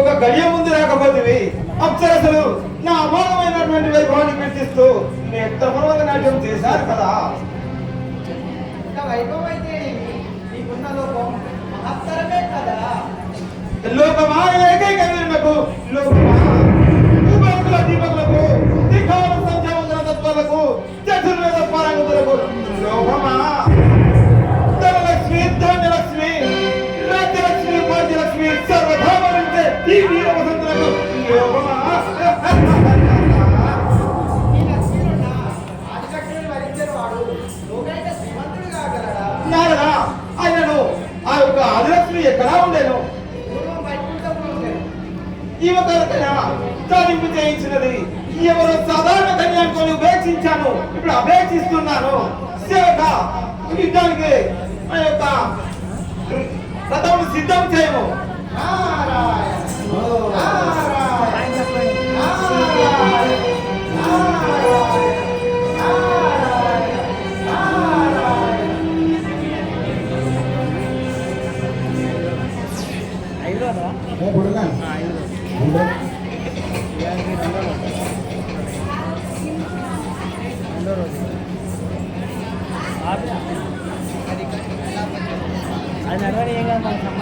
ఒక గడియ ముందు రాకపోతే అప్సరసలు నా అమోఘమైనటువంటి వైభవాన్ని కీర్తిస్తూ నేత్రపూర్వక నాట్యం చేశారు కదా. వైభవం అయితే నీకున్న లోపం మహత్తరమే కదా. లోకమా ఏకైక వీరులకు లోకమా భూపతుల దీపకులకు దిఖాల సంధ్యావందన తత్వాలకు చతుర్వేద పారంగులకు లోకమా ధనలక్ష్మి ధాన్యలక్ష్మి రాజ్యలక్ష్మి భాగ్యలక్ష్మి సర్వధామరించే ఈ వీర వసంతులకు లోకమా. ఈ లక్ష్మీనున్న ఆదిశక్తిని వరించిన వాడు లోకైక శ్రీమంతుడు కాగలడా? నారదా ఆయనను ఆ యొక్క ఆదిలక్ష్మి ఎక్కడా ఉండేను? పూర్వం వైకుంఠంలో ఉండేది. ఈమెకైనా తాలింపు చేయించినది ఎవరో సాధారణ కన్యాన్ని ఉపేక్షించాను, ఇప్పుడు అపేక్షిస్తున్నాను. సేవక యుద్ధానికి ఆ యొక్క రథమును సిద్ధం చేయము. నారాయణ నారాయణ అది నడవని ఏం కాదు మనకు